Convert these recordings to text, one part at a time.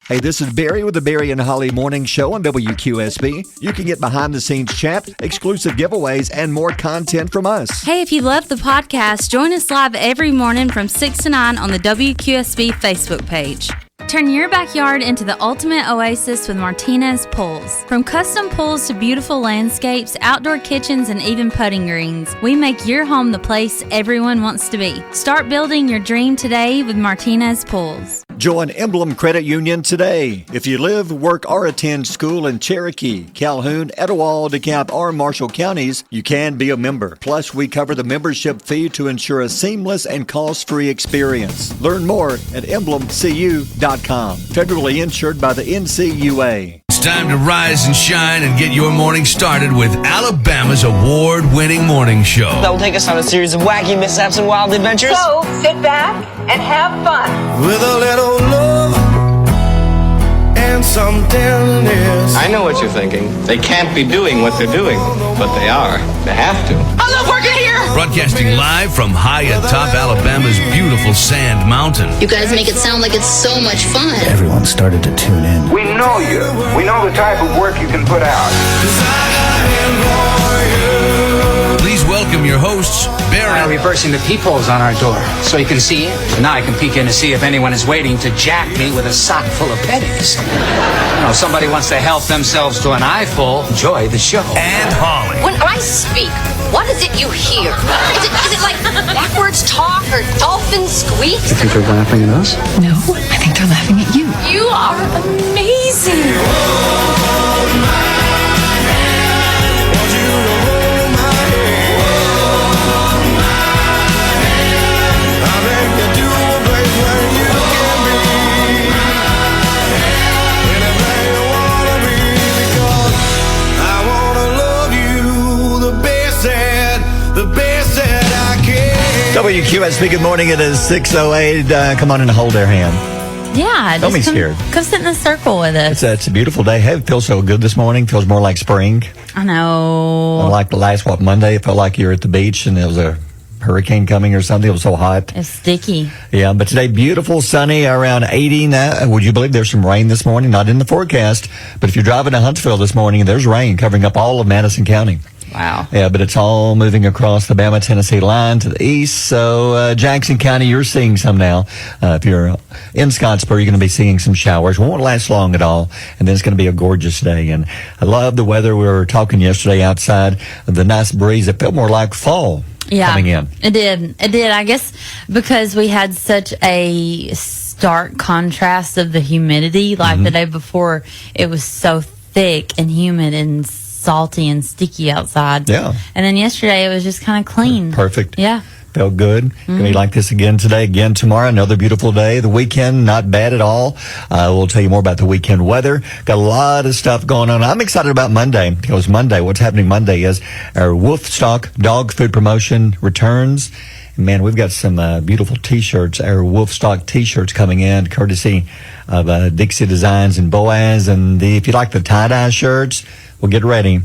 Hey, this is Barry with the Barry and Holly Morning Show on WQSB. You can get behind-the-scenes chat, exclusive giveaways, and more content from us. Hey, if you love the podcast, join us live every morning from 6 to 9 on the WQSB Facebook page. Turn your backyard into the ultimate oasis with Martinez Pools. From custom pools to beautiful landscapes, outdoor kitchens, and even putting greens, we make your home the place everyone wants to be. Start building your dream today with Martinez Pools. Join Emblem Credit Union today. If you live, work, or attend school in Cherokee, Calhoun, Etowah, DeKalb, or Marshall counties, you can be a member. Plus, we cover the membership fee to ensure a seamless and cost-free experience. Learn more at emblemcu.com. Federally insured by the NCUA. It's time to rise and shine and get your morning started with Alabama's award-winning morning show. That will take us on a series of wacky mishaps and wild adventures. So, sit back and have fun. With a little love and some tenderness. I know what you're thinking. They can't be doing what they're doing, but they are. They have to. I love working here! Broadcasting live from high atop Alabama's beautiful Sand Mountain. You guys make it sound like it's so much fun. Everyone started to tune in. We know you. We know the type of work you can put out. Please welcome your hosts, Barry. Now reversing the peepholes on our door so you can see in. So now I can peek in to see if anyone is waiting to jack me with a sock full of pennies. You know, somebody wants to help themselves to an eyeful. Enjoy the show. And Holly. When I speak, what is it you hear? Is it like backwards talk or dolphin squeaks? You think they're laughing at us? No, I think they're laughing at you. You are amazing. WQSB, good morning. It is 6:08. Come on and hold their hand. Yeah. Don't be scared. Come sit in a circle with us. It's a beautiful day. Hey, it feels so good this morning. Feels more like spring. I know. Like the last, Monday, it felt like you were at the beach and there was a hurricane coming or something. It was so hot. It's sticky. Yeah, but today, beautiful, sunny, around 80 now. Would you believe there's some rain this morning? Not in the forecast, but if you're driving to Huntsville this morning, there's rain covering up all of Madison County. Wow. Yeah, but it's all moving across the Bama-Tennessee line to the east. So Jackson County, you're seeing some now. If you're in Scottsboro, you're going to be seeing some showers. Won't last long at all. And then it's going to be a gorgeous day. And I love the weather. We were talking yesterday outside. The nice breeze. It felt more like fall coming in. It did. I guess because we had such a stark contrast of the humidity. Like the day before, it was so thick and humid and salty and sticky outside. Yeah. And then yesterday it was just kind of clean. Perfect. Yeah. Felt good. Going to be like this again today, again tomorrow. Another beautiful day. The weekend, not bad at all. We'll tell you more about the weekend weather. Got a lot of stuff going on. I'm excited about Monday because Monday, what's happening Monday is our Wolfstock dog food promotion returns. Man, we've got some beautiful T-shirts, our Wolfstock T-shirts coming in, courtesy of Dixie Designs and Boaz. And if you like the tie-dye shirts, well, get ready.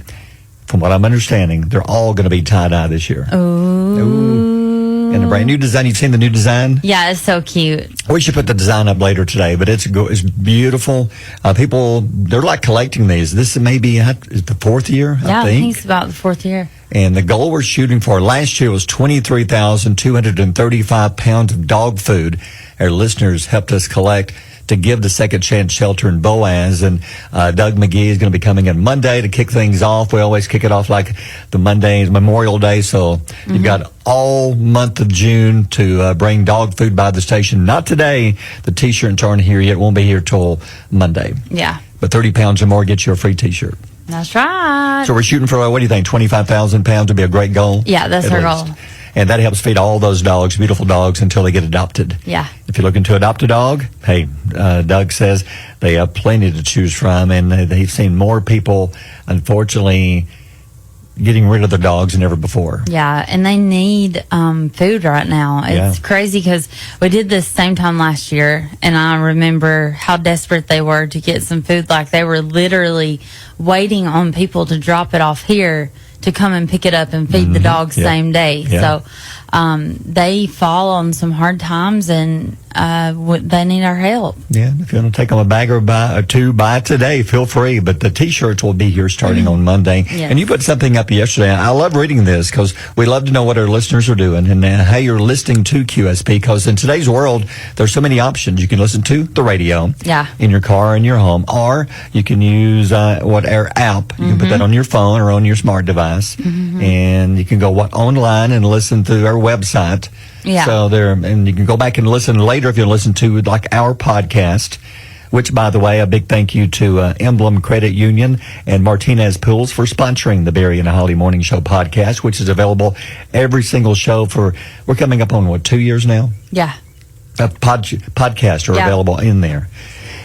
From what I'm understanding, they're all going to be tie-dye this year. Ooh. And a brand new design. You've seen the new design? Yeah, it's so cute. We should put the design up later today, but it's beautiful. People, they're like collecting these. This may be the fourth year, I think. It's about the fourth year. And the goal we're shooting for last year was 23,235 pounds of dog food. Our listeners helped us collect to give the Second Chance Shelter in Boaz. And Doug McGee is going to be coming in Monday to kick things off. We always kick it off like the Monday's Memorial Day. So you've got all month of June to bring dog food by the station. Not today. The T-shirts aren't here yet. Won't be here till Monday. Yeah. But 30 pounds or more gets you a free T-shirt. That's right. So we're shooting for, what do you think, 25,000 pounds would be a great goal? Yeah, that's our goal. And that helps feed all those dogs, beautiful dogs, until they get adopted. Yeah. If you're looking to adopt a dog, hey, Doug says they have plenty to choose from, and they've seen more people, unfortunately, getting rid of their dogs than ever before. Yeah, and they need food right now. It's crazy because we did this same time last year, and I remember how desperate they were to get some food. Like, they were literally waiting on people to drop it off here to come and pick it up and feed the dogs same day. So they fall on some hard times, and they need our help. Yeah, if you want to take them a bag or two, buy today. Feel free. But the T-shirts will be here starting on Monday. Yes. And you put something up yesterday. I love reading this because we love to know what our listeners are doing and how you're listening to QSP. Because in today's world, there's so many options. You can listen to the radio in your car, in your home, or you can use our app. You can put that on your phone or on your smart device, and you can go online and listen through our website. Yeah. So and you can go back and listen later if you listen to like our podcast, which, by the way, a big thank you to Emblem Credit Union and Martinez Pools for sponsoring the Barry and Holly Morning Show podcast, which is available every single show we're coming up on 2 years now? Yeah. Podcasts are available in there.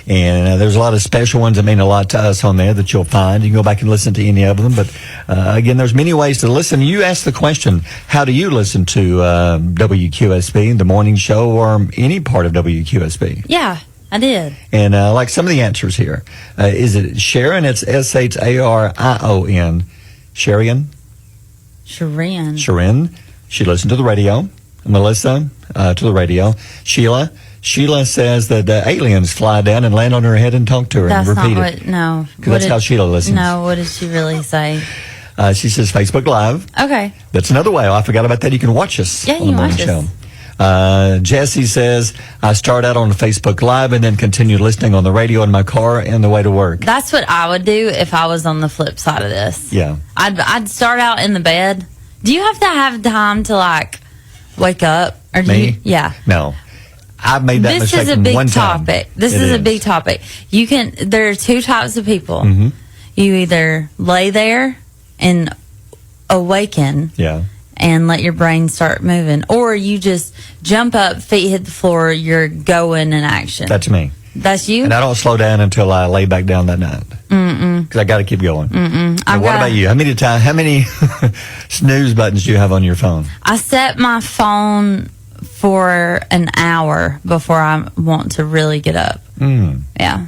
And there's a lot of special ones that mean a lot to us on there that you'll find. You can go back and listen to any of them. But again, there's many ways to listen. You asked the question, how do you listen to WQSB, the morning show, or any part of WQSB? Yeah, I did. And like some of the answers here. Is it Sharon? It's Sharion. Sharion? Sharon. Sharon. She listened to the radio. Melissa, to the radio. Sheila says that aliens fly down and land on her head and talk to her and repeat it. No. Because that's how Sheila listens. No, what did she really say? She says Facebook Live. Okay. That's another way. Oh, I forgot about that. You can watch us on the morning show. Jesse says, I start out on Facebook Live and then continue listening on the radio in my car and the way to work. That's what I would do if I was on the flip side of this. Yeah. I'd start out in the bed. Do you have to have time to wake up? Or Me? Yeah. No. I've made that mistake one time. This is a big topic. There are two types of people. Mm-hmm. You either lay there and awaken and let your brain start moving, or you just jump up, feet hit the floor, you're going in action. That's me. That's you? And I don't slow down until I lay back down that night. Because I got to keep going. What about you? How many snooze buttons do you have on your phone? I set my phone for an hour before I want to really get up. Yeah.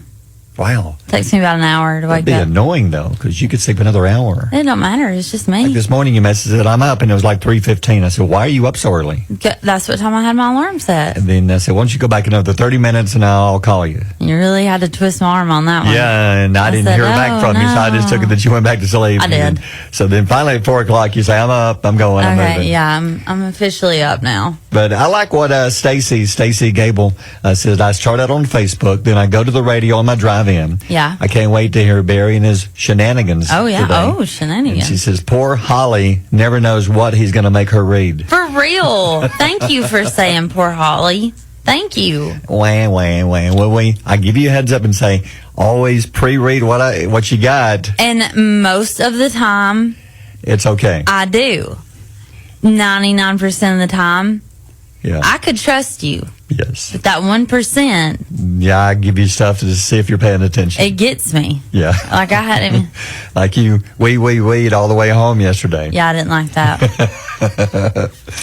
Wow. Takes me about an hour to wake up. That'd be annoying, though, because you could sleep another hour. It don't matter. It's just me. Like this morning, you messaged that I'm up, and it was like 3:15. I said, why are you up so early? That's what time I had my alarm set. And then I said, why don't you go back another 30 minutes, and I'll call you. You really had to twist my arm on that one. Yeah, and I didn't hear back from you, so I just took it that you went back to sleep. I did. So then finally at 4 o'clock, you say, I'm up, I'm going, I'm moving. Yeah, I'm officially up now. But I like what Stacy Gable says. I start out on Facebook, then I go to the radio on my drive-in. Yeah. I can't wait to hear Barry and his shenanigans. Oh, yeah. Today. Oh, shenanigans. And she says, poor Holly never knows what he's going to make her read. For real. Thank you for saying poor Holly. Thank you. Wah. Well, I give you a heads up and say, always pre-read what you got. And most of the time, it's okay. I do. 99% of the time, I could trust you. Yes. But that 1%. Yeah, I give you stuff to see if you're paying attention. It gets me. Yeah. Like I had him. Like you weed all the way home yesterday. Yeah, I didn't like that.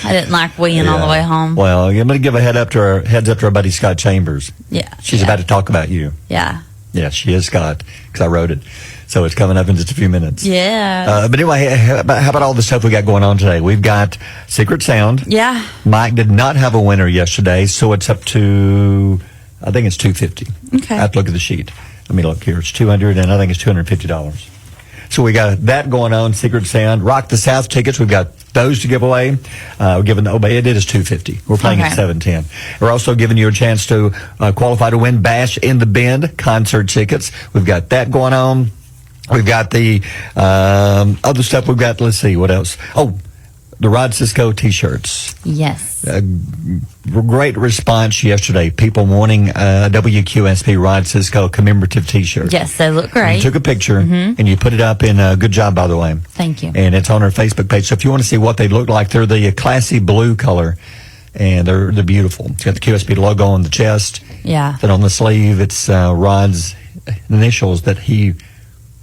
I didn't like weeing all the way home. Well, I'm going to give a heads up to our buddy Scott Chambers. Yeah. She's about to talk about you. Yeah. Yeah, she is Scott, because I wrote it. So it's coming up in just a few minutes. Yeah. But anyway, how about all the stuff we got going on today? We've got Secret Sound. Yeah. Mike did not have a winner yesterday, so it's up to, I think it's $250. Okay. I have to look at the sheet. Let me look here. It's $200, and I think it's $250. So we got that going on, Secret Sound. Rock the South tickets, we've got those to give away. We're giving, it is $250. We're playing at $710. We're also giving you a chance to qualify to win Bash in the Bend concert tickets. We've got that going on. We've got the other stuff we've got. Let's see, what else? Oh, the Rod Cisco T-shirts. Yes. Great response yesterday. People wanting a WQSP Rod Cisco commemorative T-shirt. Yes, they look great. You took a picture and you put it up in good job, by the way. Thank you. And it's on our Facebook page. So if you want to see what they look like, they're the classy blue color. And they're beautiful. It's got the QSP logo on the chest. Yeah. Then on the sleeve, it's Rod's initials that he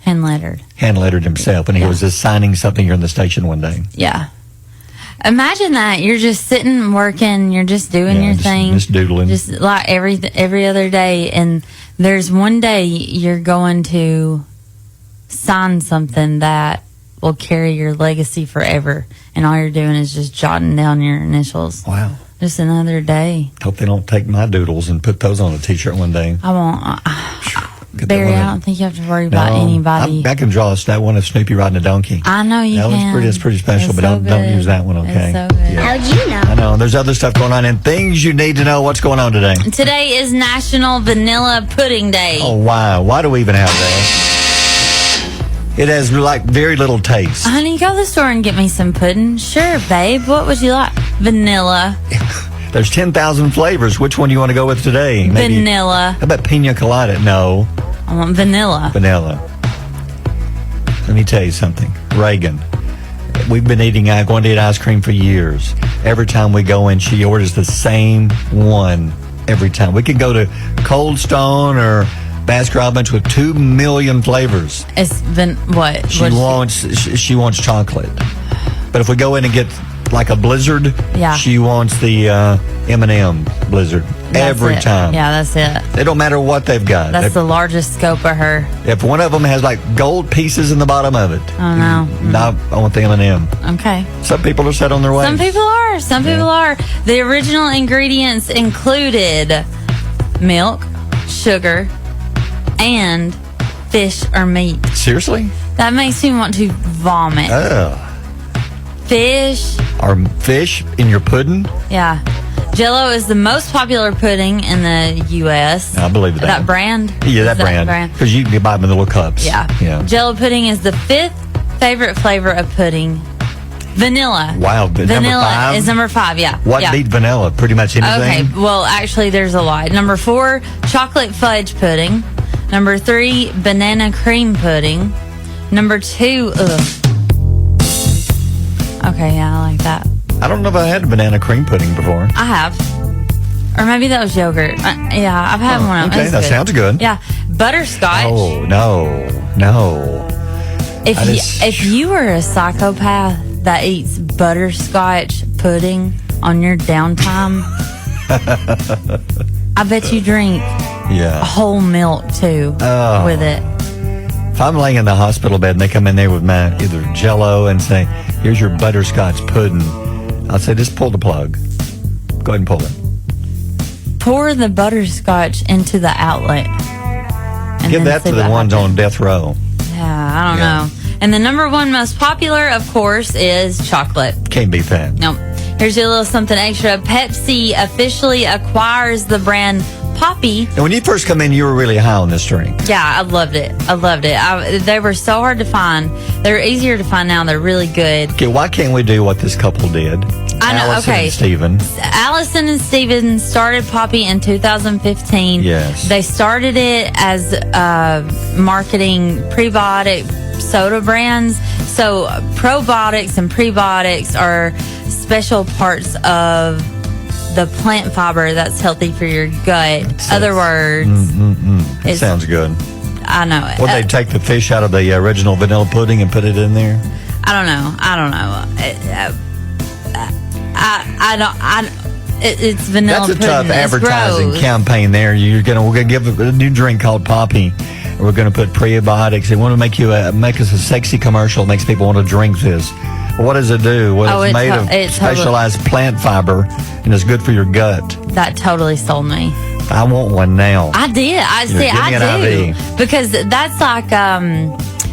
hand lettered himself, and he was just signing something here in the station one day. Yeah. Imagine that. You're just sitting, working, you're just doing your thing. Just doodling. Just like every other day. And there's one day you're going to sign something that will carry your legacy forever. And all you're doing is just jotting down your initials. Wow. Just another day. Hope they don't take my doodles and put those on a T-shirt one day. I won't. Get that Barry, one. I don't think you have to worry about anybody. I can draw that one of Snoopy riding a donkey. I know you that can. It's pretty special, It's but so don't use good. that one, okay? It's so good. Yeah. How'd you know? I know. There's other stuff going on and things you need to know. What's going on today? Today is National Vanilla Pudding Day. Oh, wow. Why do we even have that? It has, like, very little taste. Honey, go to the store and get me some pudding. Sure, babe. What would you like? Vanilla. There's 10,000 flavors. Which one do you want to go with today? Vanilla. How about pina colada? No. I want vanilla. Vanilla. Let me tell you something. Reagan, we've been going to eat ice cream for years. Every time we go in, she orders the same one every time. We could go to Cold Stone or Baskin-Robbins with 2 million flavors. It's what? She wants chocolate. But if we go in and get like a Blizzard, Yeah. she wants the M&M Blizzard every That's it. time. Yeah, that's it. It don't matter what they've got. That's the largest scope of her. If one of them has like gold pieces in the bottom of it, Oh, no. I want the M&M. Okay. Some people are set on their ways. Some people are. Some people are. The original ingredients included milk, sugar, and fish or meat. Seriously? That makes me want to vomit. Fish. Are fish in your pudding? Yeah. Jell-O is the most popular pudding in the U.S. I believe that. That brand? Yeah, Is that brand. Because you can buy them in the little cups. Yeah. Yeah. Jell-O pudding is the 5th favorite flavor of pudding. Vanilla. Wow. Vanilla number 5? is number 5, yeah. What yeah. beat vanilla? Pretty much anything? Okay, well, actually, there's a lot. Number 4, chocolate fudge pudding. Number 3, banana cream pudding. Number 2, Okay, yeah, I like that. I don't know if I had banana cream pudding before. I have. Or maybe that was yogurt. Yeah, I've had one of them. Okay, that sounds good. Yeah. Butterscotch. Oh, no. If you were a psychopath that eats butterscotch pudding on your downtime, I bet you drink whole milk too with it. If I'm laying in the hospital bed and they come in there with my either Jell-O and say, here's your butterscotch pudding, I'll say, just pull the plug. Go ahead and pull it. Pour the butterscotch into the outlet. And Give then that see to the what ones happens. on death row. Yeah, I don't know. And the number 1 most popular, of course, is chocolate. Can't beat that. No. Here's your little something extra. Pepsi officially acquires the brand Poppy. And when you first come in, you were really high on this drink. Yeah, I loved it. They were so hard to find. They're easier to find now. They're really good. Okay, why can't we do what this couple did? I know, Allison okay. and Steven. Allison and Steven started Poppy in 2015. Yes. They started it as marketing prebiotic soda brands. So probiotics and prebiotics are special parts of the plant fiber that's healthy for your gut. Other words, That sounds good. I know. Would they take the fish out of the original vanilla pudding and put it in there? I don't know. It's vanilla That's a pudding. tough It's advertising gross. campaign there. We're gonna give a new drink called Poppy. We're gonna put prebiotics. They want to make us a sexy commercial. Makes people want to drink this. What does it do? Well, it's made of specialized plant fiber and it's good for your gut. That totally sold me. I want one now. I did. I Give me an do IV. because that's like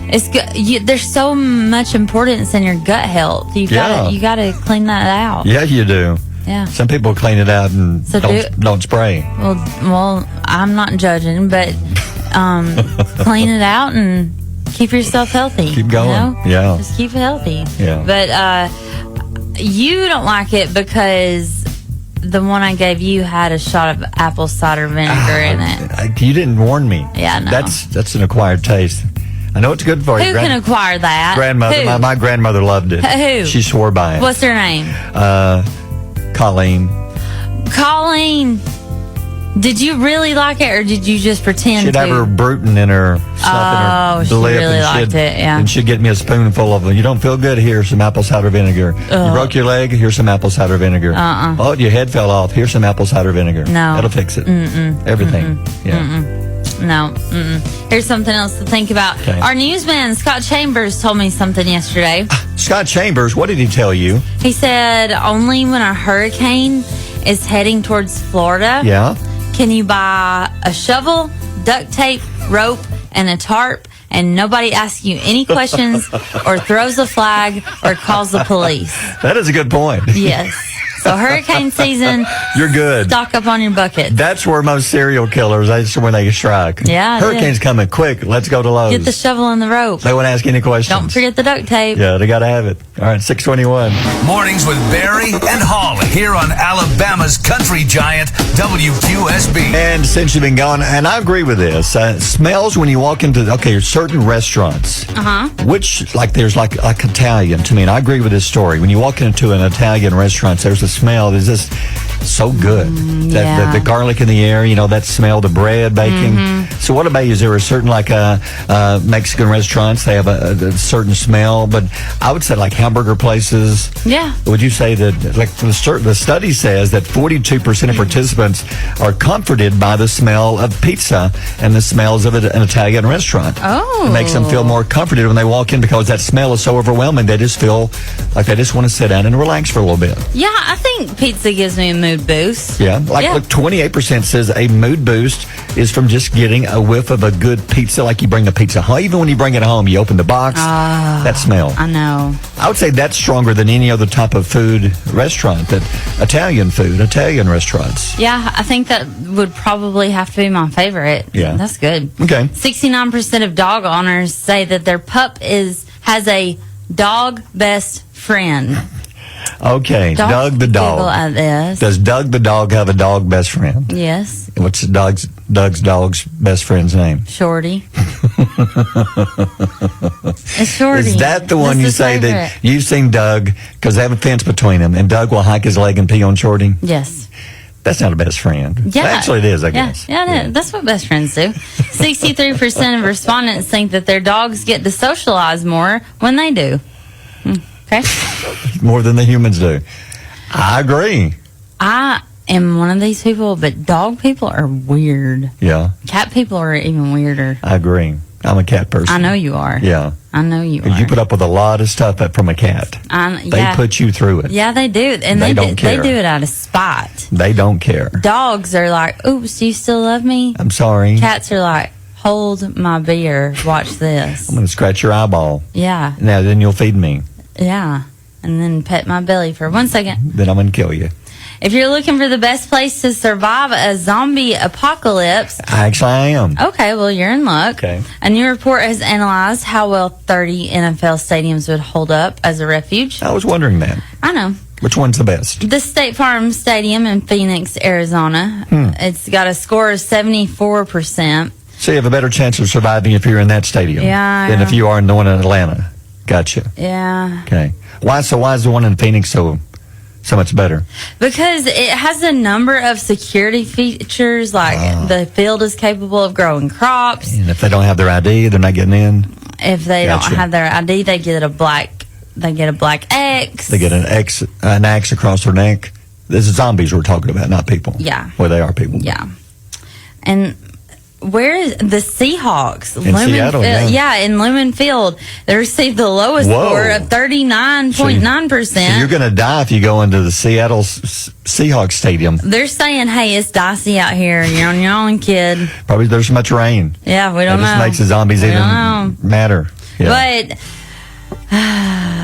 it's good. There's so much importance in your gut health. You gotta clean that out. Yeah, you do. Yeah. Some people clean it out and So don't spray. Well, I'm not judging, but clean it out and keep yourself healthy. Keep going. You know? Yeah. Just keep healthy. Yeah. But you don't like it because the one I gave you had a shot of apple cider vinegar in it. You didn't warn me. Yeah, no. That's an acquired taste. I know it's good for you. Who can acquire that? Grandmother. Who? My grandmother loved it. Who? She swore by it. What's her name? Colleen. Colleen. Did you really like it, or did you just pretend She'd to? have her Bruton in her stuff in her she lip, really liked it, yeah. And she'd get me a spoonful of you don't feel good, here's some apple cider vinegar. You broke your leg, here's some apple cider vinegar. Oh, your head fell off, here's some apple cider vinegar. No. That'll fix it. Everything. Yeah. No. Here's something else to think about. Okay. Our newsman, Scott Chambers, told me something yesterday. Scott Chambers, what did he tell you? He said only when a hurricane is heading towards Florida, Yeah. can you buy a shovel, duct tape, rope, and a tarp, and nobody asks you any questions or throws a flag or calls the police? That is a good point. Yes. So hurricane season, You're good. stock up on your bucket. That's where most serial killers, that's when they strike. Yeah, it Hurricane's is. coming. Quick, let's go to Lowe's. Get the shovel and the rope. They won't ask any questions. Don't forget the duct tape. Yeah, they got to have it. All right, 621. Mornings with Barry and Holly here on Alabama's country giant WQSB. And since you've been gone, and I agree with this, smells when you walk into, certain restaurants, which, there's like Italian to me, and I agree with this story. When you walk into an Italian restaurant, there's a smell that's just so good. Yeah. The garlic in the air, that smell, the bread baking. So what about you? Is there a certain, Mexican restaurants, they have a certain smell, but I would say hamburger places. Yeah. Would you say that, the study says that 42% of participants are comforted by the smell of pizza and the smells of an Italian restaurant? Oh. It makes them feel more comforted when they walk in because that smell is so overwhelming. They just feel like they just want to sit down and relax for a little bit. Yeah, I think pizza gives me a mood boost. Yeah. Look, 28% says a mood boost is from just getting a whiff of a good pizza, like you bring a pizza home. Even when you bring it home, you open the box, that smell. I know. I would say that's stronger than any other type of food restaurant, Italian restaurants. Yeah, I think that would probably have to be my favorite. Yeah. That's good. Okay. 69% of dog owners say that their pup has a dog best friend. Okay, Dogs Doug the giggle dog. at this. Does Doug the dog have a dog best friend? Yes. What's Doug's dog's best friend's name? Shorty. It's Shorty. Is that the one That's you his say favorite. that you've seen Doug because they have a fence between them, and Doug will hike his leg and pee on Shorty? Yes. That's not a best friend. Yeah. Actually, it is, I guess. Yeah, it is. That's what best friends do. 63% of respondents think that their dogs get to socialize more when they do. Okay. More than the humans do. I agree. I am one of these people, but dog people are weird. Yeah, Cat people are even weirder. I agree. I'm a cat person. I know you are. Yeah. I know you are. You put up with a lot of stuff from a cat. They put you through it. Yeah, they do. And They don't care. They do it out of spite. They don't care. Dogs are like, oops, do you still love me? I'm sorry. Cats are like, hold my beer, watch this. I'm going to scratch your eyeball. Yeah, Now, then you'll feed me. yeah. And then pet my belly for 1 second. Then I'm going to kill you. If you're looking for the best place to survive a zombie apocalypse, Actually, I am. okay, well, you're in luck. Okay. A new report has analyzed how well 30 NFL stadiums would hold up as a refuge. I was wondering that. I know. Which one's the best? The State Farm Stadium in Phoenix, Arizona. It's got a score of 74%. So you have a better chance of surviving if you're in that stadium Yeah, than yeah. if you are in the one in Atlanta. Gotcha. Yeah. Okay. Why is the one in Phoenix so much better? Because it has a number of security features, like the field is capable of growing crops. And if they don't have their ID, they're not getting in. If they Gotcha. don't have their ID, they get a black X. They get an axe across their neck. This is zombies we're talking about, not people. Yeah. Well, they are people. Yeah. And where is the Seahawks? In Seattle, yeah. in Lumen Field. They received the lowest Whoa. score of 39.9%. So you're going to die if you go into the Seattle Seahawks Stadium. They're saying, hey, it's dicey out here. You're on your own, kid. Probably there's so much rain. Yeah, we don't It just know. makes the zombies We even don't know. matter. Yeah. But,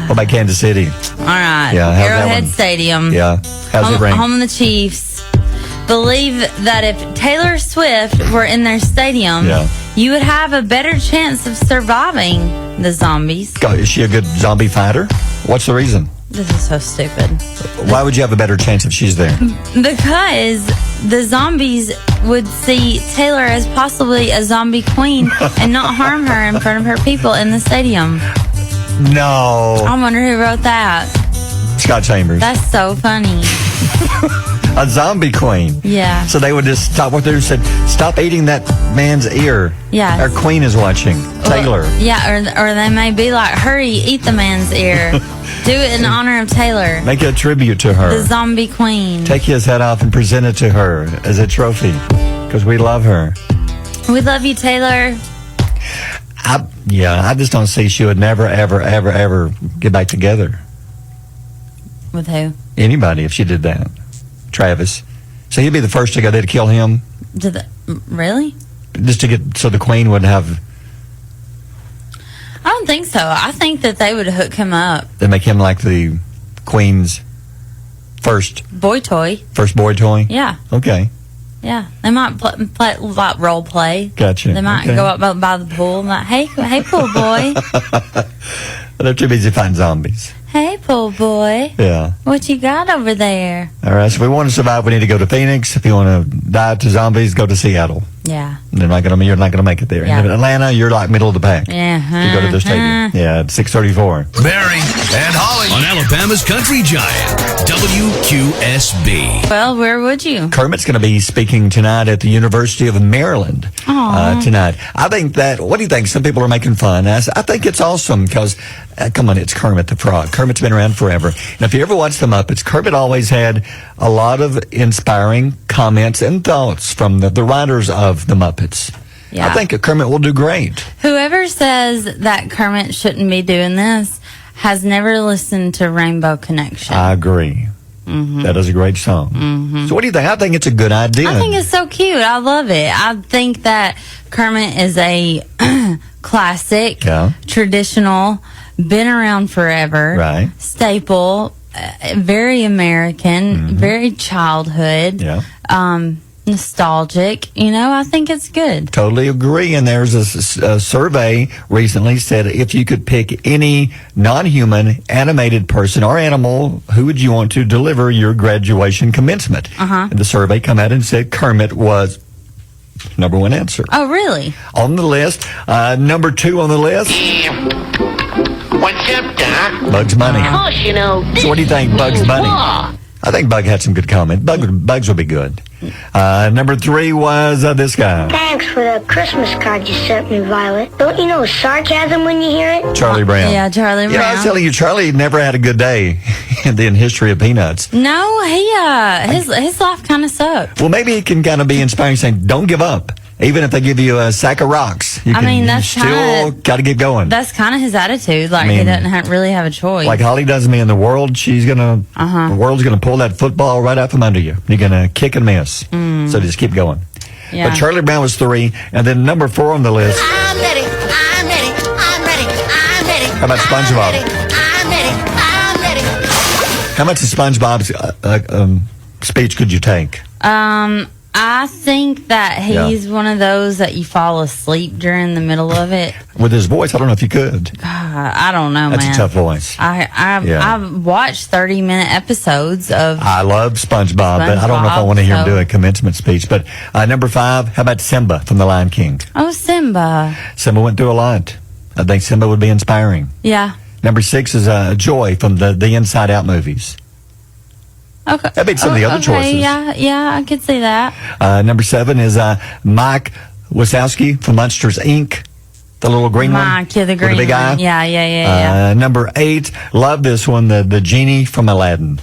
What about Kansas City? all right. Yeah, how's that Arrowhead one? Stadium. Yeah. How's it rank? Home of the Chiefs. Believe that if Taylor Swift were in their stadium, Yeah. you would have a better chance of surviving the zombies. Is she a good zombie fighter? What's the reason? This is so stupid. Why would you have a better chance if she's there? Because the zombies would see Taylor as possibly a zombie queen and not harm her in front of her people in the stadium. No. I wonder who wrote that. Scott Chambers. That's so funny. A zombie queen. Yeah. So they would just stop what they said. Stop eating that man's ear. Yes. Our queen is watching. Taylor. Yeah, or they may be like, hurry, eat the man's ear. Do it in honor of Taylor, Make a tribute to the her. zombie queen. Take his head off and present it to her as a trophy because we love her. We love you, Taylor. I just don't see she would never, ever, ever, ever get back together. With who? Anybody if she did that. Travis. So he'd be the first to go there to kill him, Really? just to get so the queen would have. I don't think so. I think that they would hook him up. They make him like the queen's first Boy toy. boy toy. Yeah. Okay, Yeah. They might play like role play. gotcha. They might Okay. go up by the pool and like, hey, pool boy. They're too busy fighting zombies. Hey, pool boy. Yeah. What you got over there? All right. So if we want to survive, we need to go to Phoenix. If you want to die to zombies, go to Seattle. Yeah. You're not gonna make it there. Yeah. And in Atlanta, you're like middle of the pack. Yeah. You go to the stadium. Yeah, at 6:34. Barry and Holly on Alabama's Country Giant, WQSB. Well, where would you? Kermit's going to be speaking tonight at the University of Maryland tonight. I think that, what do you think? Some people are making fun. I think it's awesome because, come on, it's Kermit the Frog. Kermit's been around forever. And if you ever watch the Muppets, Kermit always had a lot of inspiring comments and thoughts from the writers of the Muppets. Yeah. I think Kermit will do great. Whoever says that Kermit shouldn't be doing this has never listened to Rainbow Connection. I agree. That is a great song. So what do you think? I think it's a good idea. I think it's so cute. I love it. I think that Kermit is a classic, traditional, been around forever, Right. staple, very American, very childhood, nostalgic. I think it's good. Totally agree. And there's a survey recently said if you could pick any non-human animated person or animal, who would you want to deliver your graduation commencement? And the survey come out and said Kermit was number one answer. Oh, really? On the list. Number two on the list. What's up, Doc? Bugs Bunny. Of course, you know. So what do you think, Bugs Bunny? I think Bug had some good comment. Bugs will be good. Number three was this guy. Thanks for the Christmas card you sent me, Violet. Don't you know sarcasm when you hear it? Charlie Brown. Yeah, Charlie Brown. I was telling you, Charlie never had a good day in the history of Peanuts. No, his life kind of sucked. Well, maybe it can kind of be inspiring, saying, don't give up. Even if they give you a sack of rocks, you still got to get going. That's kind of his attitude. Like, he doesn't really have a choice. Like Holly does me in the world, the world's going to pull that football right out from under you. You're going to kick and miss. So just keep going. Yeah. But Charlie Brown was 3. And then number 4 on the list. I'm ready. I'm ready. I'm ready. I'm ready. How about SpongeBob? I'm ready. I'm ready. How much of SpongeBob's speech could you take? I think that he's one of those that you fall asleep during the middle of it. With his voice, I don't know if you could. I don't know, That's man. a tough voice. I've watched 30-minute episodes of. I love SpongeBob, but I don't know if I want to hear him do a commencement speech. But number 5, how about Simba from The Lion King? Oh, Simba. Simba went through a lot. I think Simba would be inspiring. Yeah. Number 6 is Joy from the Inside Out movies. Okay. That beats some of the other choices. Yeah, I could see that. Number 7 is Mike Wazowski from Monsters, Inc., the little green one. Mike, the green with the big eye. one. Yeah. Number 8, love this one, the genie from Aladdin.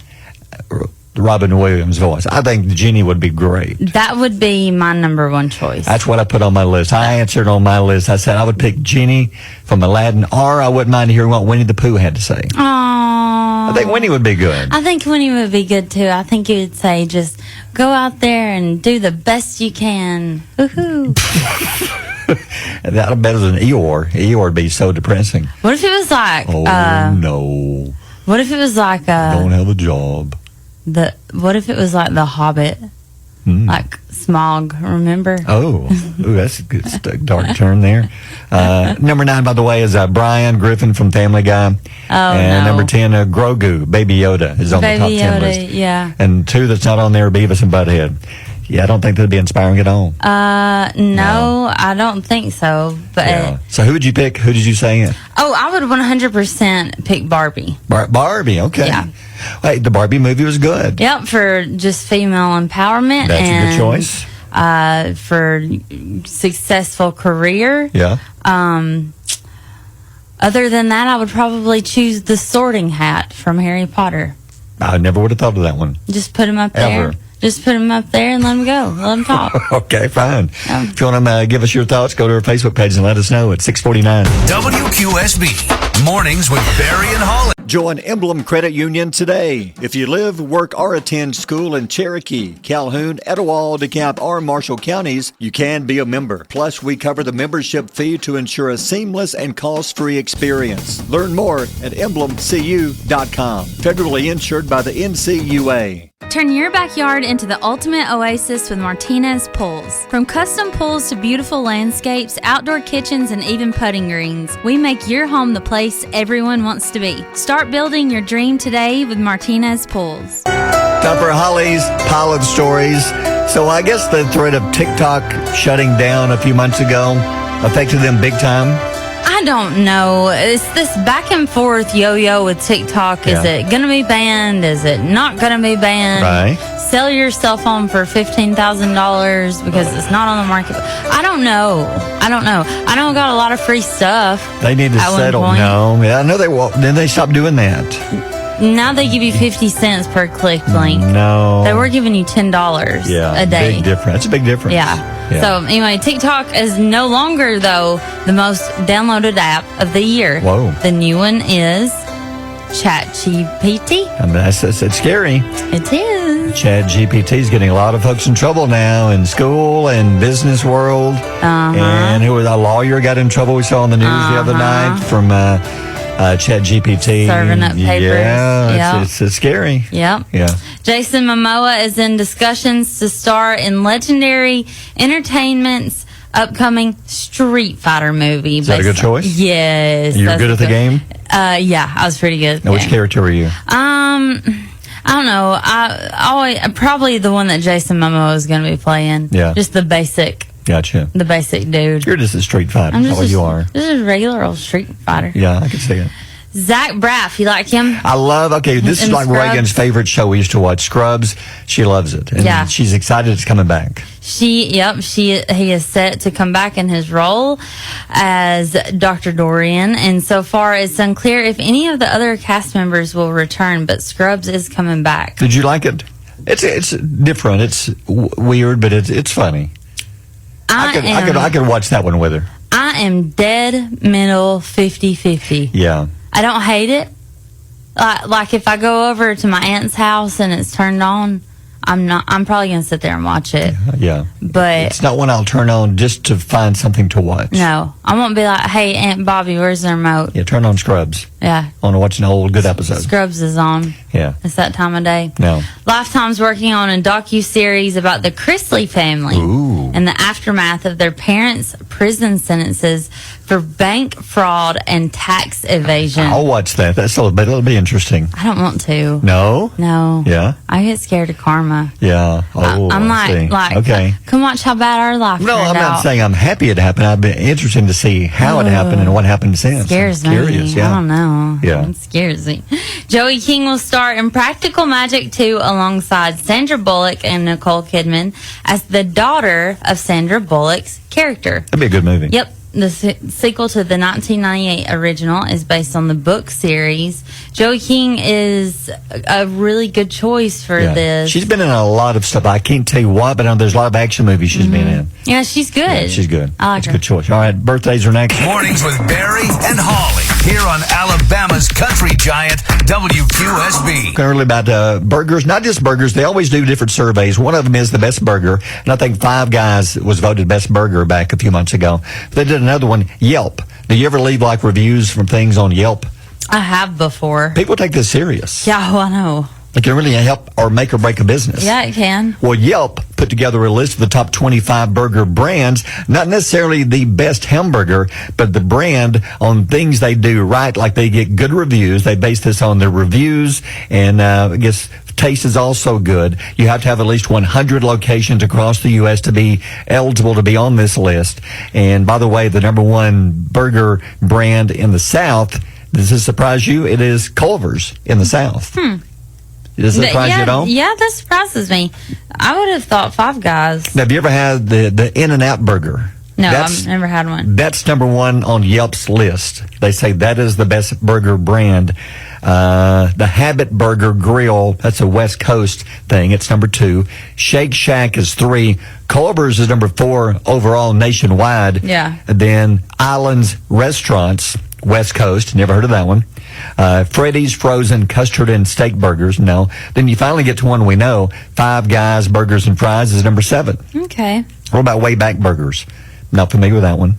Robin Williams' voice. I think the genie would be great. That would be my number one choice. That's what I put on my list. I answered on my list. I said I would pick Genie from Aladdin, or I wouldn't mind hearing what Winnie the Pooh had to say. Aww. I think Winnie would be good. I think Winnie would be good too. I think you would say, just go out there and do the best you can. Woohoo. That better than Eeyore. Eeyore would be so depressing. What if it was like... Oh, no. What if it was like... Don't have a job. What if it was like The Hobbit? Like Smog, remember? Oh, that's a good dark turn there. Number 9, by the way, is Brian Griffin from Family Guy. And number 10, Grogu, Baby Yoda, is on the top 10 list. Yeah. And 2 that's not on there, Beavis and Butthead. Yeah, I don't think that'd be inspiring at all. No, I don't think so. But So who would you pick? Who did you say? I would 100% pick Barbie. Barbie, okay. Yeah. Hey, the Barbie movie was good. Yep, for just female empowerment. That's and, a good choice. For successful career. Yeah. Other than that, I would probably choose the Sorting Hat from Harry Potter. I never would have thought of that one. Just put him up Ever. there. Just put them up there and let them go. Let them talk. Okay, fine. If you want to give us your thoughts, go to our Facebook page and let us know at 649. WQSB, Mornings with Barry and Holly. Join Emblem Credit Union today. If you live, work, or attend school in Cherokee, Calhoun, Etowah, DeKalb, or Marshall counties, you can be a member. Plus, we cover the membership fee to ensure a seamless and cost-free experience. Learn more at emblemcu.com. Federally insured by the NCUA. Turn your backyard into the ultimate oasis with Martinez Pools. From custom pools to beautiful landscapes, outdoor kitchens, and even putting greens, we make your home the place everyone wants to be. Start building your dream today with Martinez Pools. Time for Holly's Pile of Stories. So I guess the threat of TikTok shutting down a few months ago affected them big time. I don't know. It's this back and forth yo-yo with TikTok. Is it going to be banned? Is it not going to be banned? Right. Sell your cell phone for $15,000 because it's not on the market. I don't know. I know I got a lot of free stuff. They need to settle. No. Yeah, I know they will. Then they stopped doing that. Now they give you 50 cents per click link. No. They were giving you $10 a day. Big difference. That's a big difference. Yeah. So anyway, TikTok is no longer, though, the most downloaded app of the year. Whoa. The new one is ChatGPT. I mean, it's scary. It is. ChatGPT is getting a lot of folks in trouble now in school and business world. And who was a lawyer got in trouble we saw on the news the other night from ChatGPT. Serving up papers. Yeah, it's scary. Yep. Yeah. Jason Momoa is in discussions to star in Legendary Entertainment's upcoming Street Fighter movie. Is that a good choice? Yes. You're good at the game? Yeah, I was pretty good. Now, which character were you? I don't know. I always probably the one that Jason Momoa is going to be playing. Yeah. Just the basic. Gotcha. The basic dude. You're just a Street Fighter. I'm That's just what you are. Just a regular old Street Fighter. Yeah, I can see it. Zach Braff, you like him? I love, this is like Scrubs. Reagan's favorite show we used to watch, Scrubs. She loves it. And she's excited it's coming back. He is set to come back in his role as Dr. Dorian, and so far it's unclear if any of the other cast members will return, but Scrubs is coming back. Did you like it? It's different. It's weird, but it's funny. I could watch that one with her. I am dead middle 50-50. Yeah. I don't hate it. Like if I go over to my aunt's house and it's turned on, I'm probably going to sit there and watch it. Yeah. But it's not one I'll turn on just to find something to watch. No. I won't be like, hey, Aunt Bobby, where's the remote? Yeah, turn on Scrubs. Yeah. I want to watch an old good episode. Scrubs is on. Yeah. It's that time of day. No. Lifetime's working on a docu-series about the Chrisley family. Ooh. And the aftermath of their parents' prison sentences for bank fraud and tax evasion. I'll watch that. It'll be interesting. I don't want to. No? No. Yeah? I get scared of karma. Yeah. Oh, I'm like, okay. Come watch how bad our life No, turned I'm not out. saying I'm happy it happened. I've been interested to see how it happened and what happened since. Scares I'm curious, me. yeah. I don't know. Yeah. It scares me. Joey King will star in Practical Magic 2 alongside Sandra Bullock and Nicole Kidman as the daughter of Sandra Bullock's character. That'd be a good movie. Yep. The sequel to the 1998 original is based on the book series. Joey King is a really good choice for this. She's been in a lot of stuff. I can't tell you what, but there's a lot of action movies she's been in. Yeah, she's good. Yeah, she's good. I like It's her. a good choice. All right, birthdays are next. Mornings with Barry and Holly here on Alabama's country giant WQSB. Earlier about burgers, not just burgers. They always do different surveys. One of them is the best burger, and I think Five Guys was voted best burger back a few months ago. They did another one, Yelp. Do you ever leave like reviews from things on Yelp? I have before. People take this serious. Yeah, I know. It can really help or make or break a business. Yeah, it can. Well, Yelp put together a list of the top 25 burger brands, not necessarily the best hamburger, but the brand on things they do right, like they get good reviews. They base this on their reviews, and I guess taste is also good. You have to have at least 100 locations across the U.S. to be eligible to be on this list. And by the way, the number one burger brand in the South, does this surprise you? It is Culver's in the South. Does it surprise you at all? Yeah, that surprises me. I would have thought Five Guys. Now, have you ever had the In-N-Out burger? No, I've never had one. That's number one on Yelp's list. They say that is the best burger brand. The Habit Burger Grill, that's a West Coast thing. It's number 2. Shake Shack is 3. Culver's is number 4 overall nationwide. Yeah. And then Islands Restaurants, West Coast. Never heard of that one. Freddy's Frozen Custard and Steak Burgers. No. Then you finally get to one we know. Five Guys Burgers and Fries is number 7. Okay. What about Wayback Burgers? Not familiar with that one.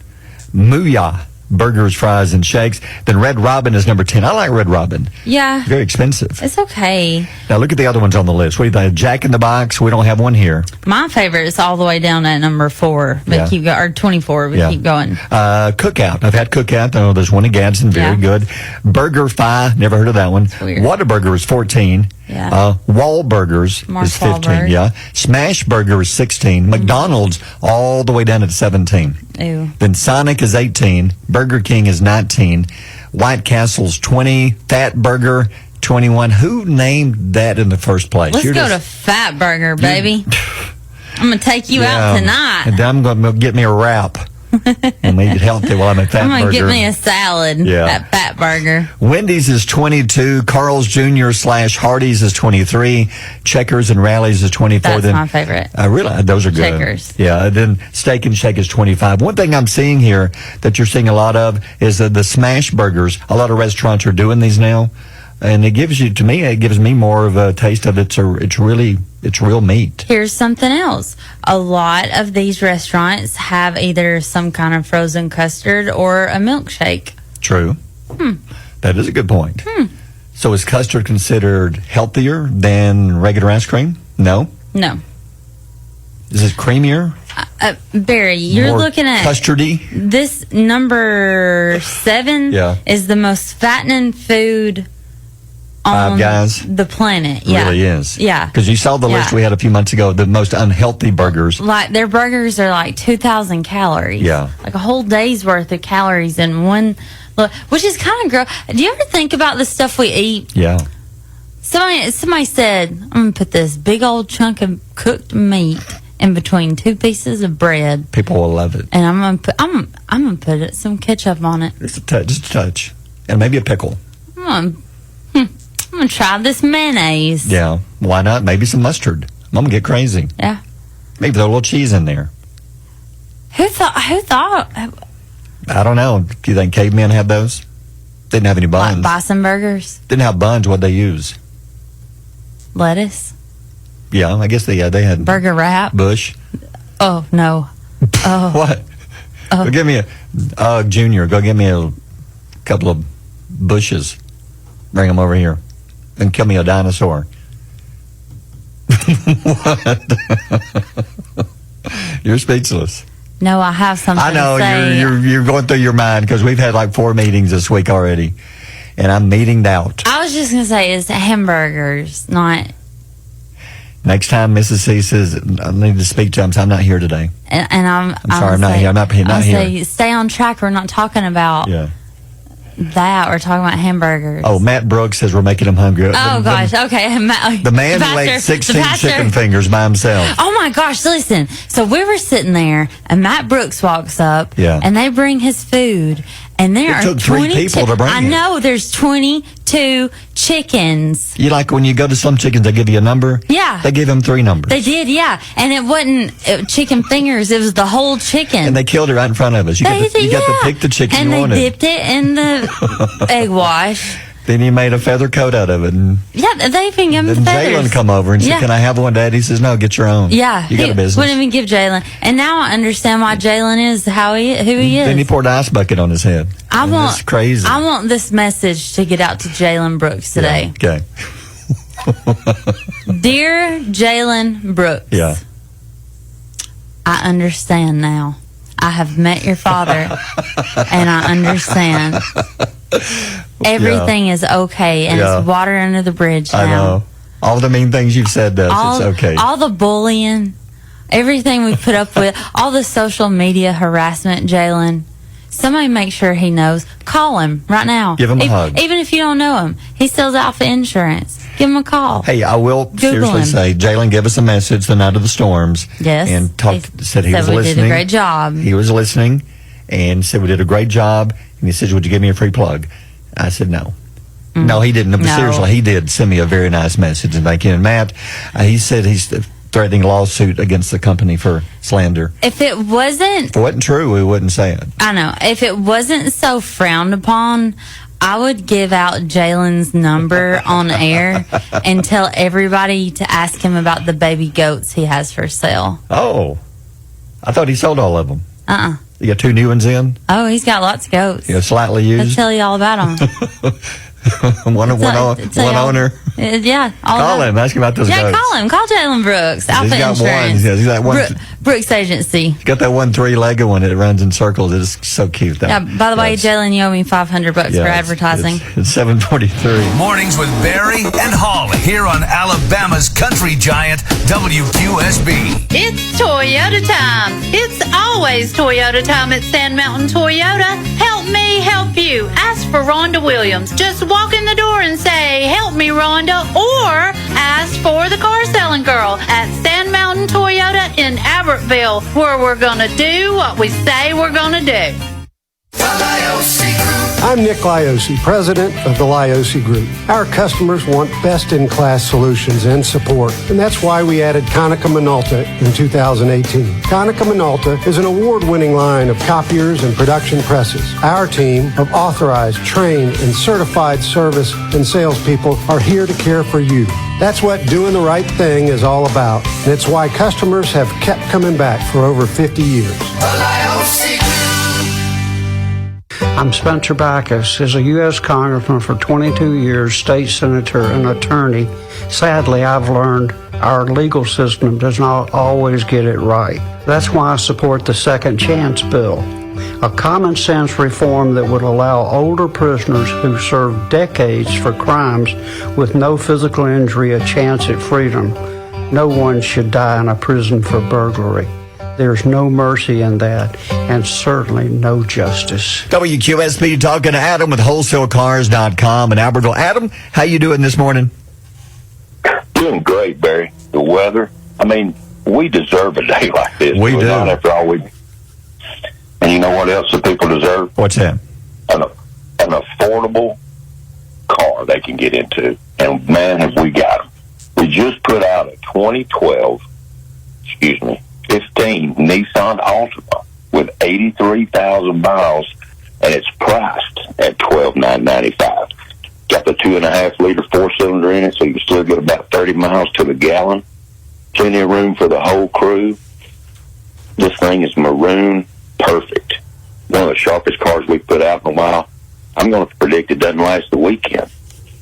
Mooyah Burgers, Fries, and Shakes. Then Red Robin is number 10. I like Red Robin. Yeah. Very expensive. It's okay. Now look at the other ones on the list. What do you think? Jack in the Box. We don't have one here. My favorite is all the way down at number 4. But Yeah. keep go or 24. But keep going. Cookout. I've had Cookout. I know there's one in Gadsden. Very good. Burger Fi. Never heard of that one. Weird. Whataburger is 14. Yeah. Wahlburgers Mark is 15. Wahlberg. Yeah. Smash Burger is 16. McDonald's all the way down at 17. Ew. Then Sonic is 18. Burger King is 19. White Castle's 20. Fat Burger 21. Who named that in the first place? Let's go to Fat Burger, baby. I'm going to take you out tonight. And then I'm going to get me a wrap. and eat healthy while I'm at Fat I'm going to Burger. get me a salad at Fat Burger. Wendy's is 22. Carl's Jr. / Hardee's is 23. Checkers and Rallies is 24. That's my favorite. Really? Those are good. Checkers. Yeah. Then Steak and Shake is 25. One thing I'm seeing here that you're seeing a lot of is the smash burgers. A lot of restaurants are doing these now. And it gives me more of a taste of it's real meat. Here's something else. A lot of these restaurants have either some kind of frozen custard or a milkshake. True. That is a good point. So is custard considered healthier than regular ice cream? No. No. Is it creamier? Barry, you're More looking at custardy? this number 7 is the most fattening food on Five Guys? the planet. It Yeah. really is. Yeah. Because you saw the list we had a few months ago, the most unhealthy burgers. Like their burgers are like 2,000 calories. Yeah. Like a whole day's worth of calories in one, which is kind of gross. Do you ever think about the stuff we eat? Yeah. Somebody said, I'm going to put this big old chunk of cooked meat in between 2 pieces of bread. People will love it. And I'm gonna put some ketchup on it. Just a touch. And maybe a pickle. I'm gonna try this mayonnaise. Yeah. Why not? Maybe some mustard. I'm going to get crazy. Yeah. Maybe throw a little cheese in there. Who thought? I don't know. Do you think cavemen had those? Didn't have any buns. Like bison burgers, Didn't have buns. What'd they use? lettuce, Yeah, I guess they had burger wrap. Bush. Oh no. Oh. What? Go give me Junior, go get me a couple of bushes. Bring them over here. And kill me a dinosaur. What? You're speechless. No, I have something. I know to say. you're going through your mind because we've had like 4 meetings this week already, and I'm meetinged out. I was just gonna say it's hamburgers, not. Next time Mrs. C says I need to speak to him, so I'm not here today. And I'm sorry, I'm not here. I'm not here. Say, stay on track. We're not talking about that. We're talking about hamburgers. Oh, Matt Brooks says we're making him hungry. Oh gosh. Okay. The man who ate 16 chicken fingers by himself. Oh my gosh, listen. So we were sitting there and Matt Brooks walks up and they bring his food and there are took 3 people to bring I it. know there's 22 chickens. You like when you go to some chickens, they give you a number? Yeah. They gave him 3 numbers. They did, yeah. And it wasn't chicken fingers, it was the whole chicken. And they killed it right in front of us. You got to pick the chicken and you wanted. they dipped it in the egg wash. Then he made a feather coat out of it. And Yeah, they even gave him then feathers. Jalen come over and said, can I have one, Dad? He says, no, get your own. Yeah, You got he a business. wouldn't even give Jalen. And now I understand why Jalen is who he is. Then he poured an ice bucket on his head. That's crazy. I want this message to get out to Jalen Brooks today. Yeah, okay. Dear Jalen Brooks. Yeah. I understand now. I have met your father and I understand. Everything is okay and it's water under the bridge now. I know. All the mean things you've said, though, it's okay. All the bullying, everything we put up with, all the social media harassment, Jalen. Somebody make sure he knows. Call him right now. Give him a hug. Even if you don't know him. He sells Alpha Insurance. Give him a call. Hey, I will Google seriously him. say, Jalen gave us a message the night of the storms. Yes. And said he was we listening. did a great job. He was listening and said we did a great job. And he said, would you give me a free plug? I said no. No, he didn't. But No. seriously, he did send me a very nice message. And thank you. And Matt, he said he's threatening a lawsuit against the company for slander. If it wasn't, If it wasn't true, we wouldn't say it. I know, if it wasn't so frowned upon, I would give out Jalen's number on air and tell everybody to ask him about the baby goats he has for sale. Oh, I thought he sold all of them. You got 2 new ones in? Oh, he's got lots of goats. Slightly I'll used? tell you all about them. one owner? Yeah. Call him. Ask him about those goats. Yeah, call him. Call Jalen Brooks. Alpha He's got Insurance. one. He's got one. Brooks Agency. He's got that 1 3-legged one that runs in circles. It's so cute. Yeah, by the way, Jalen, you owe me $500 for advertising. It's 7:43. Mornings with Barry and Holly here on Alabama's country giant WQSB. It's Toyota time. It's always Toyota time at Sand Mountain Toyota. Help me help you. Ask for Rhonda Williams. Just walk in the door and say, "Help me, Rhonda," or ask for the car selling girl at Sand Mountain Toyota in Abertville, where we're gonna do what we say we're gonna do. I'm Nick Liosi, president of the Liosi Group. Our customers want best-in-class solutions and support, and that's why we added Konica Minolta in 2018. Konica Minolta is an award-winning line of copiers and production presses. Our team of authorized, trained, and certified service and salespeople are here to care for you. That's what doing the right thing is all about, and it's why customers have kept coming back for over 50 years. I'm Spencer Backus. As a U.S. Congressman for 22 years, state senator, and attorney, sadly, I've learned our legal system does not always get it right. That's why I support the Second Chance Bill, a common sense reform that would allow older prisoners who served decades for crimes with no physical injury a chance at freedom. No one should die in a prison for burglary. There's no mercy in that, and certainly no justice. WQSB talking to Adam with WholesaleCars.com in Albertville. Adam, how you doing this morning? Doing great, Barry. The weather, I mean, we deserve a day like this. We do. Not after all we. And you know what else the people deserve? What's that? An affordable car they can get into. And man, have we got them. We just put out a 2012, 15 Nissan Altima with 83,000 miles, and it's priced at $12,995. Got the 2.5-liter 4-cylinder in it, so you can still get about 30 miles to the gallon. Plenty of room for the whole crew. This thing is maroon perfect. One of the sharpest cars we've put out in a while. I'm going to predict it doesn't last the weekend.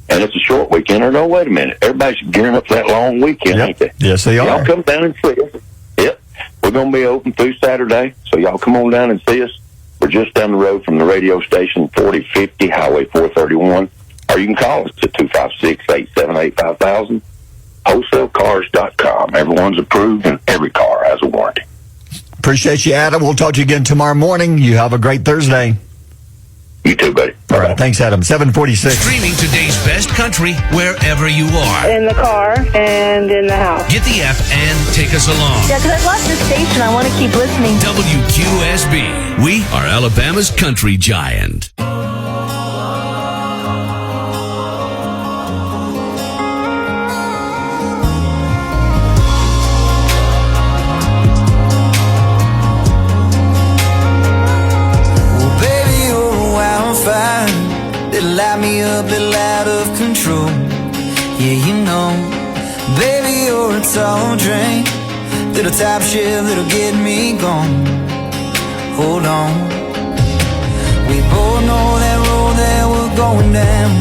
And it's a short weekend. Or no, wait a minute. Everybody's gearing up for that long weekend, ain't they? Yes, they are. Y'all come down and see us. Yep. We're going to be open through Saturday, so y'all come on down and see us. We're just down the road from the radio station, 4050 Highway 431. Or you can call us at 256-878-5000. WholesaleCars.com. Everyone's approved, and every car has a warranty. Appreciate you, Adam. We'll talk to you again tomorrow morning. You have a great Thursday. You too, buddy. All right. Thanks, Adam. 746. Streaming today's best country wherever you are. In the car and in the house. Get the app and take us along. Yeah, because I love this station. I want to keep listening. WQSB. We are Alabama's country giant. That'll light me up, little out of control. Yeah, you know, baby, you're a tall drink, little top shelf that'll get me gone. Hold on, we both know that road that we're going down,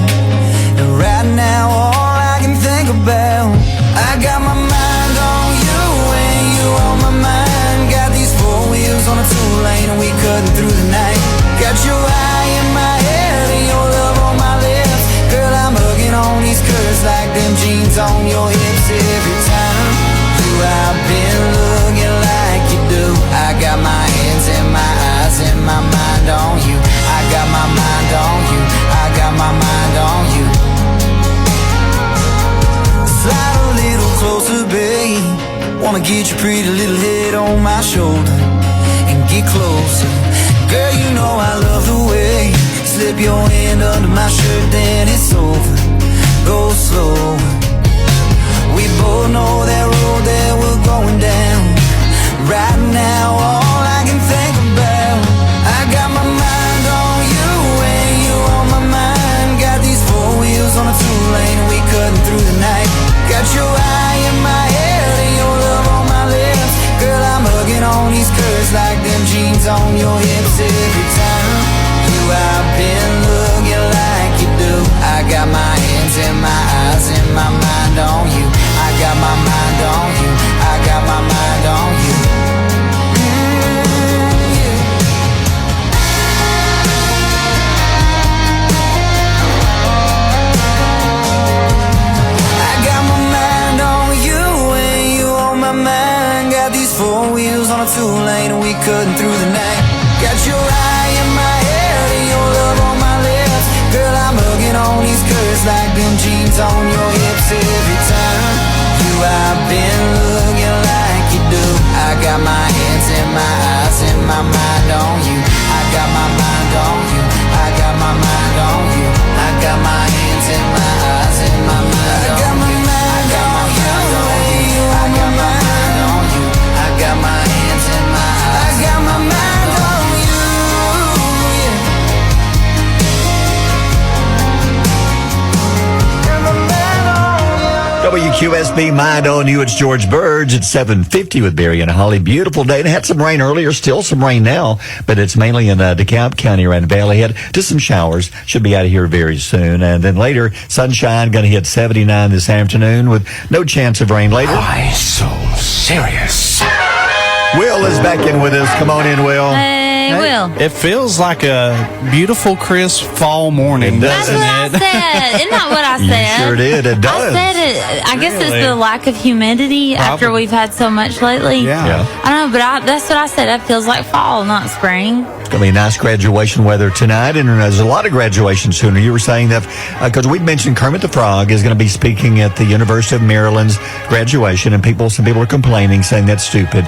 and right now all I can think about, I got my mind on you and you on my mind. Got these 4 wheels on a 2-lane and we cutting through the night. Got your eye in my head and your love on my lips. Girl, I'm hugging on these curves like them jeans on your hips. Every time you I've been looking like you do. I got my hands and my eyes and my mind on you. I got my mind on you. I got my mind on you. Slide a little closer, babe. Wanna get your pretty little head on my shoulder and get closer. Girl, you know I love the way you slip your hand under my shirt, then it's over. cutting through the night. Got your eye in my head and your love on my lips. Girl, I'm hugging on these curves like them jeans on your hips. Every time I've been looking like you do. I got my hands and my eyes and my mind on you. I got my mind on you. I got my mind on you. I got my hands and my eyes and my mind on you. I got my mind on you. I got my mind on you. I got my hands and my eyes. I got my mind on you. Yeah. Got my mind on you. WQSB Mind on You. It's George Burge. It's 7:50 with Barry and Holly. Beautiful day. It had some rain earlier, still some rain now, but it's mainly in DeKalb County around Valley Head. Just some showers. Should be out of here very soon. And then later, sunshine going to hit 79 this afternoon with no chance of rain later. Why so serious? Will is back in with us. Come on in, Will. Hey, Will. It feels like a beautiful, crisp fall morning, That's doesn't what I it? said. Isn't that what I You said? sure did. It does. I said it. I guess it's Really? the lack of humidity after we've had so much lately. Yeah. I know, but that's what I said. It feels like fall, not spring. It's going to be nice graduation weather tonight, and there's a lot of graduation sooner. You were saying that because we mentioned Kermit the Frog is going to be speaking at the University of Maryland's graduation, and some people are complaining, saying that's stupid.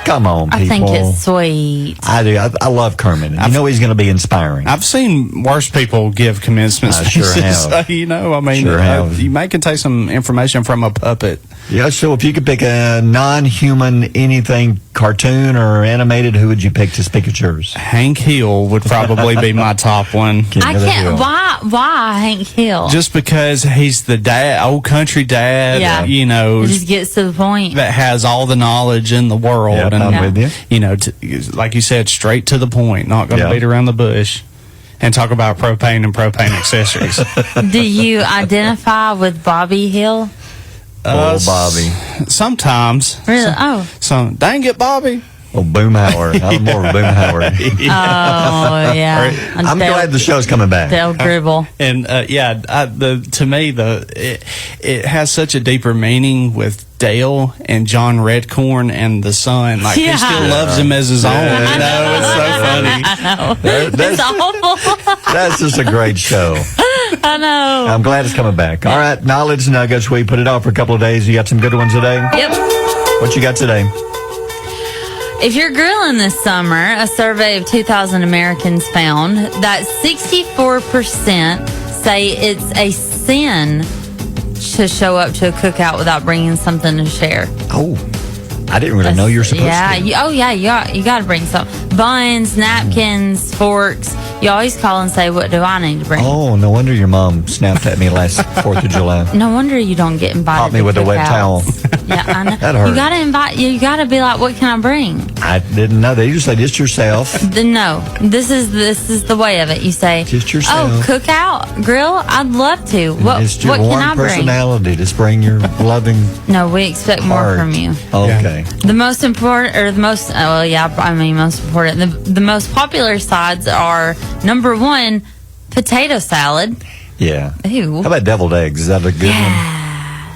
Come on, people. I think it's sweet. I do. I love Kermit. You know he's going to be inspiring. I've seen worse people give commencement I sure speeches. have. Sure have. You may can take some information from a puppet. Yeah, so if you could pick a non-human anything cartoon or animated, who would you pick to speak at yours? Hank Hill would probably be my top one. I can't. Why Hank Hill? Just because he's the dad, old country dad, Yeah. you know, It just gets to the point. that has all the knowledge in the world. Yep, I'm with you. You know, like you said, straight to the point, not going to Yeah. beat around the bush and talk about propane and propane accessories. Do you identify with Bobby Hill? Oh, Bobby. Sometimes. Really? Oh. So, dang it, Bobby. Oh, Boomhauer. I'm more of a Boomhauer. Oh, yeah. I'm glad the show's coming back. Dale Gribble. And to me, it has such a deeper meaning with Dale and John Redcorn and the son. Like he still loves him as his own. You know, it's so funny. I know. That's It's awful. That's just a great show. I know. I'm glad it's coming back. All right, knowledge nuggets. We put it off for a couple of days. You got some good ones today? Yep. What you got today? If you're grilling this summer, a survey of 2,000 Americans found that 64% say it's a sin to show up to a cookout without bringing something to share. Oh, I didn't really know you're supposed to. You got to bring some buns, napkins, forks. You always call and say, "What do I need to bring?" Oh, no wonder your mom snapped at me last 4th of July. No wonder you don't get invited. Caught me to with a wet cookouts. towel. Yeah, I know. That hurt. You got to invite. You got to be like, "What can I bring?" I didn't know that. You just say just yourself. No, this is the way of it. You say, Just yourself. "Oh, cookout, grill. I'd love to. What Just your what can warm I bring?" personality. Just bring your loving No, we expect more heart. from you. Okay. The most important, or the most, most important. The most popular sides are number 1, potato salad. Yeah. Ew. How about deviled eggs? Is that a good one?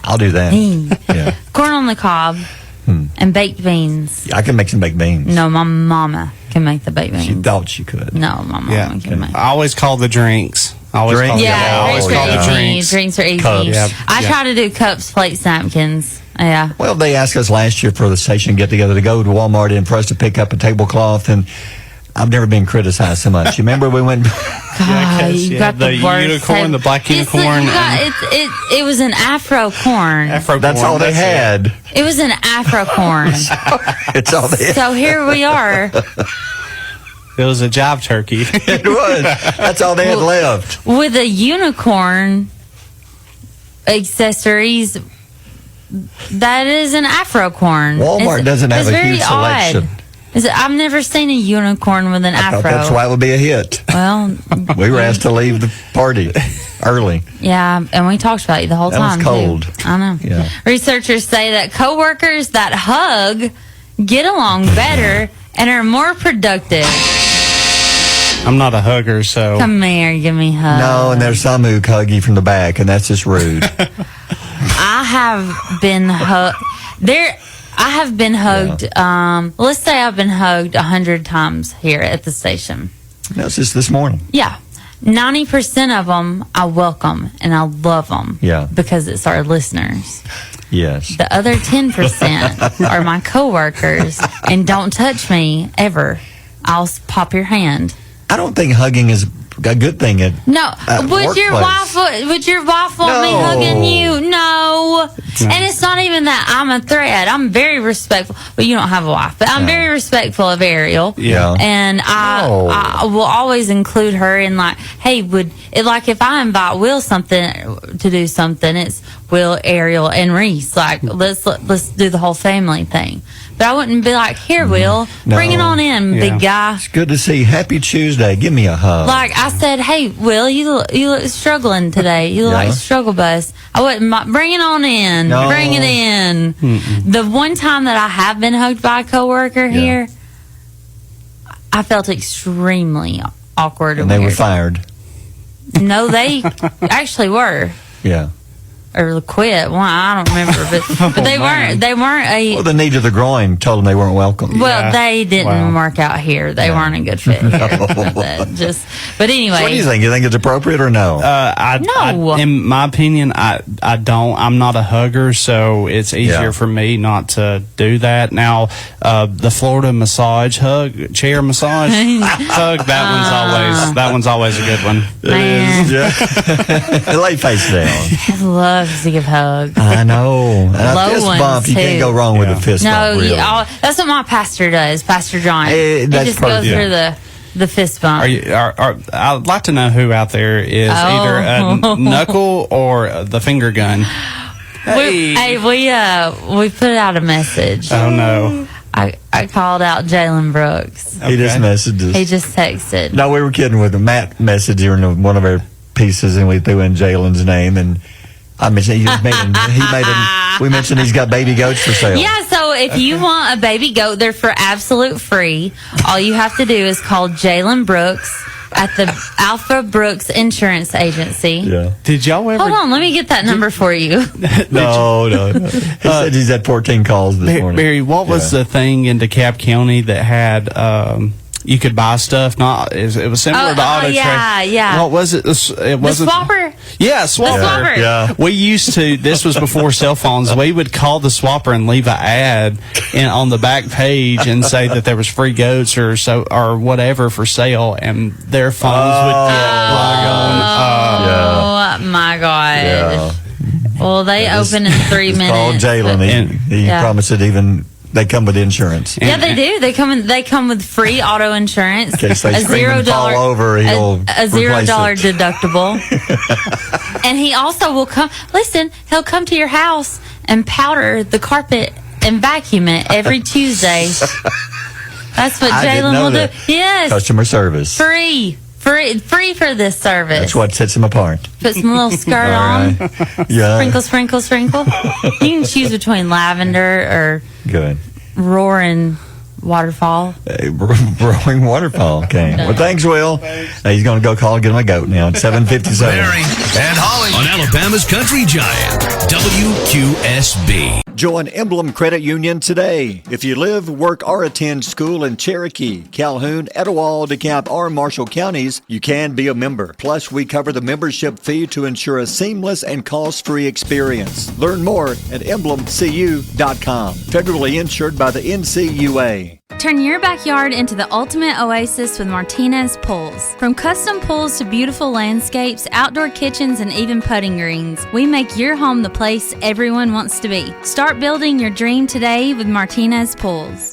I'll do that. Yeah. Corn on the cob and baked beans. I can make some baked beans. No, my mama can make the baked beans. She thought she could. No, my mama can make. I always call the drinks. I always Drinks? call Yeah, the drinks are easy. Cups. Yeah. I try to do cups, plates, napkins. Yeah. Well, they asked us last year for the station get-together to go to Walmart and for us to pick up a tablecloth, and I've never been criticized so much. You remember we went... God, you got the worst unicorn, the black unicorn. It was an Afro corn. That's all they had. It was an Afro corn. It's all they had. So here we are. It was a jive turkey. It was. That's all they had left. With a unicorn accessories. That is an Afro corn. Walmart doesn't have it's a very huge selection. Odd. I've never seen a unicorn with an I Afro. thought that's why it would be a hit. Well, We were asked to leave the party early. yeah, and we talked about you the whole That was time. cold. Too. I know. Yeah. Researchers say that coworkers that hug get along better and are more productive. I'm not a hugger, so. Come here, give me a hug. No, and there's some who hug you from the back, and that's just rude. I have been hugged. I have been hugged. Let's say I've been hugged 100 times here at the station. That's just this morning. Yeah. 90% of them I welcome and I love them. Yeah. Because it's our listeners. Yes. The other 10% are my coworkers, and don't touch me ever. I'll pop your hand. I don't think hugging is a good thing at No. Would workplace. your wife want me hugging you? No. And it's not even that I'm a threat. I'm very respectful. Well, you don't have a wife, but I'm very respectful of Ariel. Yeah. And I will always include her in like, hey, if I invite Will to do something, it's Will, Ariel, and Reese. Like, let's do the whole family thing. But I wouldn't be like, here, Will, bring it on in, big guy. It's good to see you. Happy Tuesday. Give me a hug. Like I said, hey, Will, you look struggling today. You look like a struggle bus. I wouldn't bring it on in. No. Bring it in. The one time that I have been hugged by a coworker here, I felt extremely awkward. And they were fired. No, they actually were. Yeah. Or quit. Well, I don't remember, but they weren't. They weren't a. Well, the knee to the groin told them they weren't welcome. Well, they didn't work out here. They weren't a good fit here. But anyway. So what do you think? You think it's appropriate or no? No. In my opinion, I don't. I'm not a hugger, so it's easier for me not to do that. Now, the Florida chair massage hug. That one's always a good one. Man. Lay face down. I love to give hugs. I know. And a fist ones, bump. You can't too. go wrong with a fist bump. Really. That's what my pastor does, Pastor John. He that's just goes through the fist bump. I'd like to know who out there is either a knuckle or the finger gun. We put out a message. Oh no. I called out Jalen Brooks. He just messaged us. He just texted. No, we were kidding with him. Matt messaged during one of our pieces, and we threw in Jalen's name, and I mentioned we mentioned he's got baby goats for sale. Yeah, so if you want a baby goat, they're for absolute free. All you have to do is call Jalen Brooks at the Alpha Brooks Insurance Agency. Yeah. Did y'all ever? Hold on, let me get that number for you. No. He said he's had 14 calls this morning. Barry, what was the thing in DeKalb County that had you could buy stuff? It was similar to Auto Trader. Yeah. What was it? It wasn't the Swapper. Yeah, Swapper. The Swapper. Yeah. We used to. This was before cell phones. We would call the Swapper and leave an ad on the back page and say that there was free goats or whatever for sale, and their phones would get Oh my God. Yeah. Well, they open in 3 minutes. Call Jalen. He promised it even. They come with insurance. Yeah, they do. They come with free auto insurance. In case they scream and fall over, he'll a $0 deductible. And he also will come. Listen, he'll come to your house and powder the carpet and vacuum it every Tuesday. That's what Jalen will do. Yes, customer service. Free for this service. That's what sets him apart. Put some little skirt on. Yeah. Sprinkle. You can choose between lavender or roaring waterfall. Roaring waterfall. Okay. Well, thanks, Will. He's going to go call and get him a goat now at 7:57. Barry and Holly on Alabama's Country Giant, WQSB. Join Emblem Credit Union today. If you live, work, or attend school in Cherokee, Calhoun, Etowah, DeKalb, or Marshall counties, you can be a member. Plus, we cover the membership fee to ensure a seamless and cost-free experience. Learn more at emblemcu.com. Federally insured by the NCUA. Turn your backyard into the ultimate oasis with Martinez Pools. From custom pools to beautiful landscapes, outdoor kitchens, and even putting greens, we make your home the place everyone wants to be. Start building your dream today with Martinez Pools.